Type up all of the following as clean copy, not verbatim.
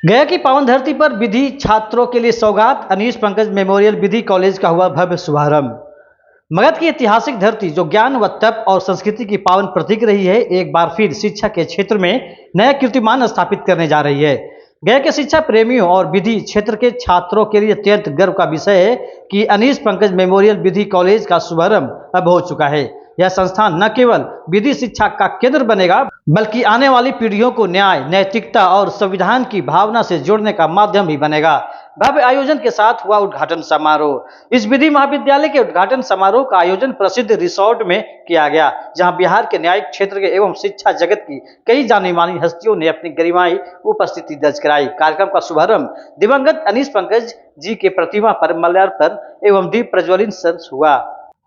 गया की पावन धरती पर विधि छात्रों के लिए सौगात। अनीश पंकज मेमोरियल विधि कॉलेज का हुआ भव्य शुभारंभ। मगध की ऐतिहासिक धरती जो ज्ञान व तप और संस्कृति की पावन प्रतीक रही है, एक बार फिर शिक्षा के क्षेत्र में नया कीर्तिमान स्थापित करने जा रही है। गया के शिक्षा प्रेमियों और विधि क्षेत्र के छात्रों के लिए अत्यंत गर्व का विषय है कि अनीश पंकज मेमोरियल विधि कॉलेज का शुभारंभ अब हो चुका है। यह संस्थान न केवल विधि शिक्षा का केंद्र बनेगा, बल्कि आने वाली पीढ़ियों को न्याय, नैतिकता और संविधान की भावना से जोड़ने का माध्यम भी बनेगा। भव्य आयोजन के साथ हुआ उद्घाटन समारोह। इस विधि महाविद्यालय के उद्घाटन समारोह का आयोजन प्रसिद्ध रिसोर्ट में किया गया, जहां बिहार के न्यायिक क्षेत्र के एवं शिक्षा जगत की कई जानी मानी हस्तियों ने अपनी गरिमाई उपस्थिति दर्ज कराई। कार्यक्रम का शुभारंभ दिवंगत अनीश पंकज जी के प्रतिमा पर माल्यार्पण एवं दीप प्रज्वलन से हुआ।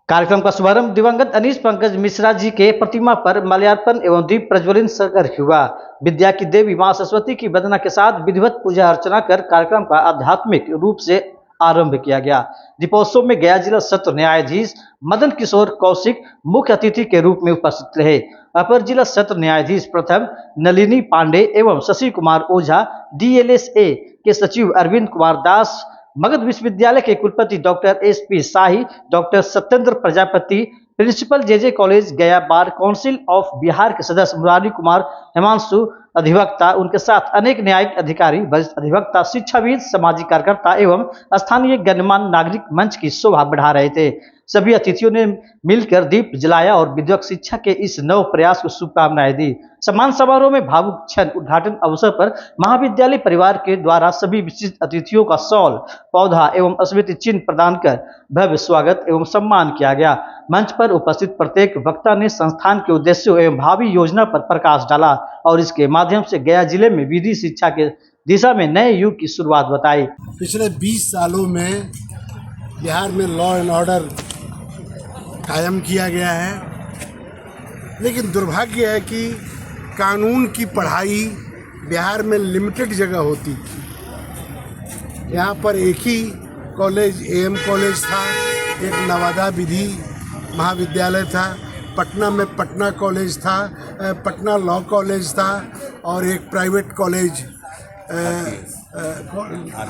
कार्यक्रम का शुभारंभ दिवंगत अनीश पंकज मिश्रा जी के प्रतिमा पर माल्यार्पण एवं दीप प्रज्वलन से हुआ। विद्या की देवी मां सरस्वती की वंदना के साथ विधिवत पूजा अर्चना कर कार्यक्रम का आध्यात्मिक रूप से आरंभ किया गया। दीपोत्सव में गया जिला सत्र न्यायाधीश मदन किशोर कौशिक मुख्य अतिथि के रूप में उपस्थित रहे। अपर जिला सत्र न्यायाधीश प्रथम नलिनी पांडे एवं शशि कुमार ओझा, DLSA के सचिव अरविंद कुमार दास, मगध विश्वविद्यालय के कुलपति doctor SP Shahi, doctor Satyendra Prajapati, principal JJ college Gaya, bar council of Bihar के सदस्य मुरारी कुमार, हिमांशु अधिवक्ता, उनके साथ अनेक न्यायिक अधिकारी, वरिष्ठ अधिवक्ता, शिक्षाविद, सामाजिक कार्यकर्ता एवं स्थानीय गणमान्य नागरिक मंच की शोभा बढ़ा रहे थे। सभी अतिथियों ने मिलकर दीप जलाया और विद्वत शिक्षा के इस नव प्रयास को शुभकामनाएं दी। सम्मान समारोह में भावुक क्षण उद्घाटन अवसर पर महाविद्यालय परिवार के द्वारा सभी विशिष्ट अतिथियों का शॉल, पौधा एवं स्मृति चिन्ह प्रदान कर भव्य स्वागत एवं सम्मान किया गया। मंच पर उपस्थित प्रत्येक वक्ता ने संस्थान के उद्देश्यों एवं भावी योजना पर प्रकाश डाला और इसके माध्यम से गया जिले में विधि शिक्षा के दिशा में नए युग की शुरुआत बताई। पिछले 20 सालों में बिहार में लॉ एंड ऑर्डर कायम किया गया है, लेकिन दुर्भाग्य है कि कानून की पढ़ाई बिहार में लिमिटेड जगह होती थी। यहाँ पर एक ही कॉलेज AM कॉलेज था, एक नवादा विधि महाविद्यालय था, पटना में पटना कॉलेज था, पटना लॉ कॉलेज था और एक प्राइवेट कॉलेज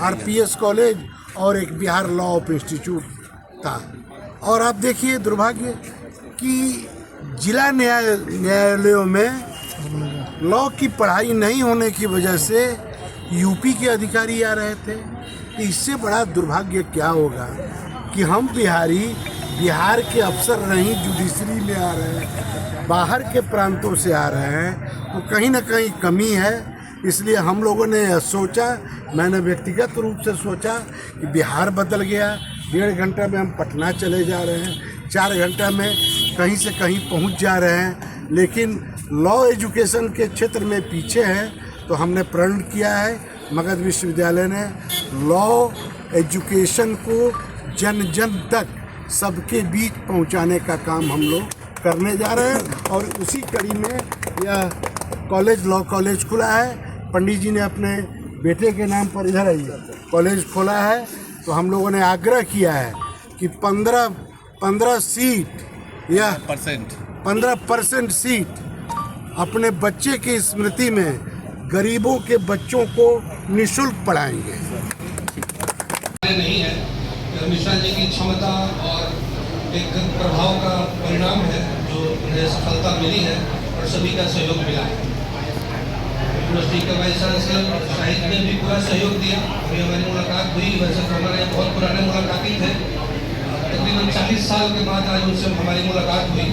RPS कॉलेज और एक बिहार लॉ ऑफ इंस्टीट्यूट था। और आप देखिए दुर्भाग्य कि जिला न्यायालयों में लॉ की पढ़ाई नहीं होने की वजह से UP के अधिकारी आ रहे थे। तो इससे बड़ा दुर्भाग्य क्या होगा कि हम बिहार के अफसर नहीं जुडिशरी में आ रहे हैं, बाहर के प्रांतों से आ रहे हैं, तो कहीं ना कहीं कमी है। इसलिए हम लोगों ने सोचा, मैंने व्यक्तिगत रूप से सोचा कि बिहार बदल गया, 1.5 घंटा में हम पटना चले जा रहे हैं, 4 घंटा में कहीं से कहीं पहुंच जा रहे हैं, लेकिन लॉ एजुकेशन के क्षेत्र में पीछे हैं। तो हमने प्रण किया है, मगध विश्वविद्यालय ने लॉ एजुकेशन को जन जन तक सबके बीच पहुंचाने का काम हम लोग करने जा रहे हैं। और उसी कड़ी में यह कॉलेज लॉ कॉलेज खुला है। पंडित जी ने अपने बेटे के नाम पर इधर आइए कॉलेज खोला है। तो हम लोगों ने आग्रह किया है कि 15 सीट या 15% सीट अपने बच्चे की स्मृति में गरीबों के बच्चों को निःशुल्क पढ़ाएंगे। नहीं है, मिश्रा जी की क्षमता और एक प्रभाव का परिणाम है जो उन्हें सफलता मिली है और सभी का सहयोग मिला है। यूनिवर्सिटी के वाइस चांसलर शाहिद ने भी पूरा सहयोग दिया। अभी हमारी मुलाकात हुई, वैसे तो हमारे बहुत पुराने मुलाकाती थे, तकरीबन 40 साल के बाद आज उनसे हमारी मुलाकात हुई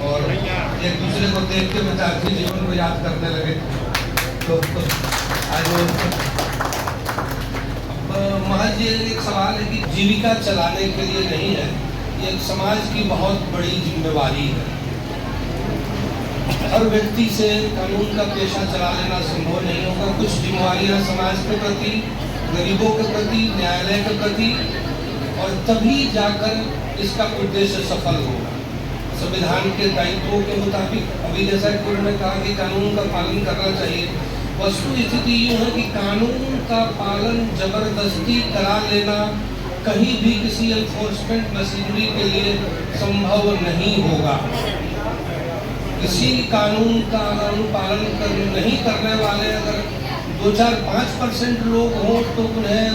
और एक दूसरे को देख के विद्यार्थी जीवन को याद करने लगे। तो आज महज ये एक सवाल है कि जीविका चलाने के लिए नहीं है, ये एक समाज की बहुत बड़ी जिम्मेवारी है। हर व्यक्ति से कानून का पेशा चला लेना संभव नहीं होगा। कुछ जिम्मेवारियां समाज के प्रति, गरीबों के प्रति, न्यायालय के प्रति, और तभी जाकर इसका उद्देश्य सफल होगा। संविधान के दायित्वों के मुताबिक अभी जैसा कि उन्होंने कहा कि कानून का पालन करना चाहिए, वस्तु स्थिति यूँ है कि कानून का पालन जबरदस्ती करा लेना कहीं भी किसी एनफोर्समेंट मशीनरी के लिए संभव नहीं होगा। किसी कानून का अनुपालन नहीं करने वाले अगर 2-4-5% लोग हों तो उन्हें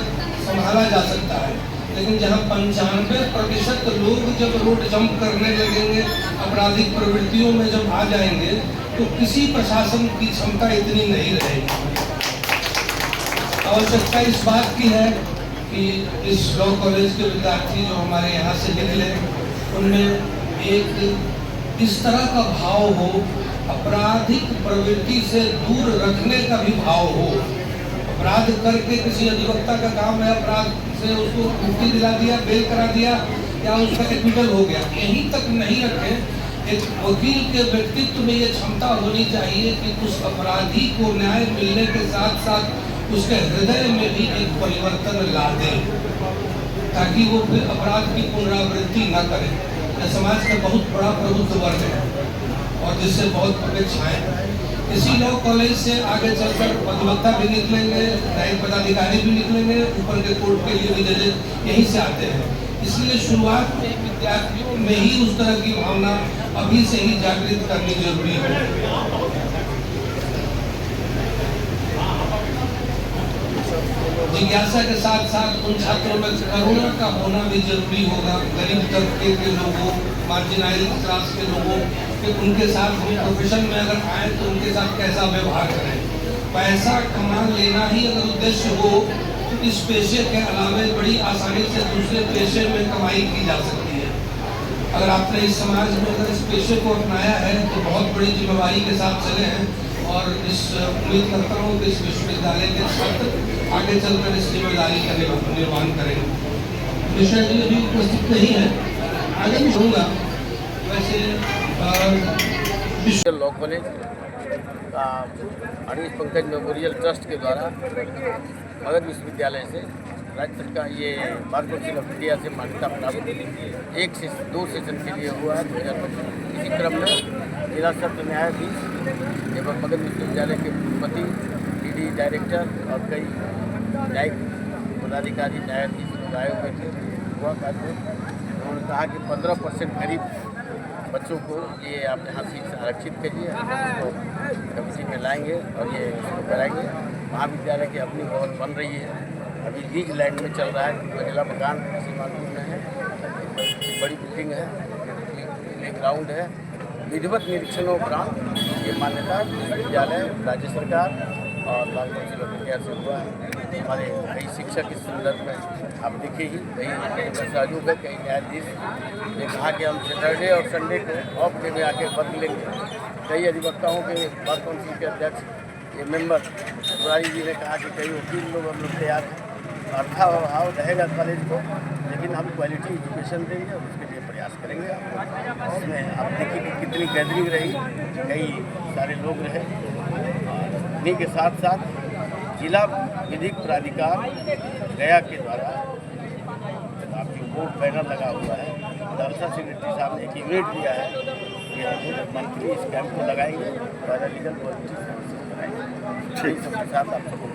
संभाला जा सकता है, लेकिन जहाँ 95% लोग जब रोड जंप करने लगेंगे, आपराधिक प्रवृत्तियों में जब आ जाएंगे, तो किसी प्रशासन की क्षमता इतनी नहीं रहेगी। आवश्यकता इस बात की है कि इस लॉ कॉलेज के विद्यार्थी जो हमारे यहाँ से निकले, उनमें एक इस तरह का भाव हो, आपराधिक प्रवृत्ति से दूर रखने का भी भाव हो। अपराध करके किसी अधिवक्ता का काम है अपराध से उसको मुक्ति दिला दिया, बेल करा दिया या उसका एक्विटल हो गया, यहीं तक नहीं रखें। एक वकील के व्यक्तित्व में ये क्षमता होनी चाहिए कि उस अपराधी को न्याय मिलने के साथ साथ उसके हृदय में भी एक परिवर्तन ला दे, ताकि वो फिर अपराध की पुनरावृत्ति न करे। यह समाज का बहुत बड़ा प्रबुद्ध वर्ग है और जिससे बहुत अपेक्षाएं। इसी लॉ कॉलेज से आगे चलकर अधिवक्ता भी निकलेंगे, न्यायिक पदाधिकारी भी निकलेंगे, ऊपर के कोर्ट के लिए भी जजेस यहीं से आते हैं। इसलिए शुरुआत में विद्यार्थियों में ही उस तरह की भावना अभी से ही जागृत करनी जरूरी है। जिज्ञासा के साथ साथ उन छात्रों में करुणा का होना भी जरूरी होगा। गरीब तबके के लोगों, मार्जिनाइज क्लास के लोगों कि उनके साथ हम प्रोफेशन में अगर आए तो उनके साथ कैसा व्यवहार करें। पैसा कमा लेना ही अगर उद्देश्य हो तो इस पेशे के अलावे बड़ी आसानी से दूसरे पेशे में कमाई की जा सकती है। अगर आपने इस समाज में अगर इस पेशे को अपनाया है तो बहुत बड़ी जिम्मेवारी के साथ चले हैं और इस उम्मीद करता हूँ कि इस विश्वविद्यालय के छात्र आगे चलकर इस जिम्मेदारी का निर्वहन करेंगे। विषय भी अभी उपस्थित नहीं है, आगे भी होगा। वैसे लॉ कॉलेज का अनीश पंकज मेमोरियल ट्रस्ट के द्वारा मगध विश्वविद्यालय से राज्य सरकार ये बार काउंसिल ऑफ इंडिया से मान्यता प्राप्त 1 से 2 सेशन के लिए हुआ है 2025। इसी क्रम में जिला सत्र न्यायाधीश एवं मगध विश्वविद्यालय के कुलपति, डी डायरेक्टर और कई न्यायिक पदाधिकारी न्यायाधीश लोग आए हुए थे। हुआ कार्यक्रम उन्होंने कहा कि 15% गरीब बच्चों को ये आप यहाँ सीट से आरक्षित करिए, तो कमिटी में लाएंगे और ये इसको कराएंगे। महाविद्यालय की अपनी भवन बन रही है, अभी लीज लैंड में चल रहा है, मंजिला मकान सीमांकन में है, बड़ी बिल्डिंग है, प्ले ग्राउंड है। विधिवत निरीक्षणों उपरांत ये मान्यता विश्वविद्यालय राज्य सरकार और बार काउंसिल ऑफ इंडिया से हुआ है। हमारे कई शिक्षक इस संदर्भ में आप देखिए ही कई सहयोग है, कई न्यायाधीश ने कहा कि हम सैटरडे और संडे को ऑफ डे में आके वर्क लेंगे। कई अधिवक्ताओं के बार काउंसिल के अध्यक्ष ये मेंबर मुरारी जी ने कहा कि कई वकील लोग हम लोग तैयार हैं, अर्थाभाव रहेगा कॉलेज को, लेकिन हम क्वालिटी एजुकेशन देंगे और उसके लिए प्रयास करेंगे। इसमें आप देखिए कि कितनी गैदरिंग रही, कई सारे लोग रहे। इन्हीं के साथ साथ जिला विधिक प्राधिकार गया के द्वारा आपकी बोर्ड बैनर लगा हुआ है, दरअसल सेक्रेटरी साहब ने एक यूनिट दिया है कि हम मंथली इस कैंप को लगाएंगे, पैरालीगल पॉलिटिक्स कराएंगे। ठीक सबके साथ आप सबको